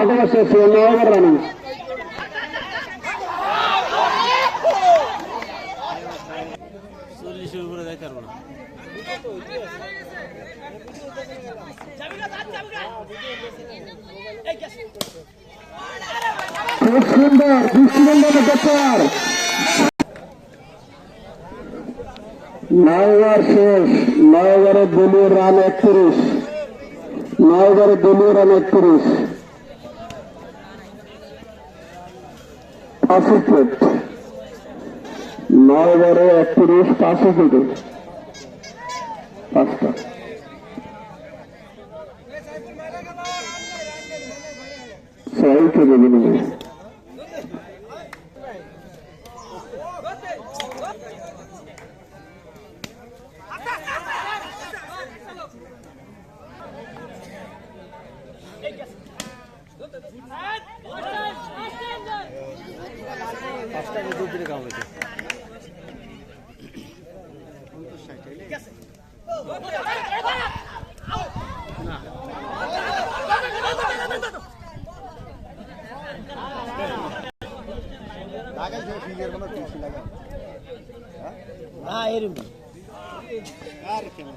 আগলা শেষ 9 over running. খুব সুন্দর দৃষ্টিনন্দন ব্যাপার। 9 ওভার শেষ। 9 ওভারে দলীয় রান 31। 9 ওভারে দলীয় রান 31। 5 উইকেট। 9 ওভারে 31 5 উইকেট। 5টা। সবাই খেলে গেল। এরকম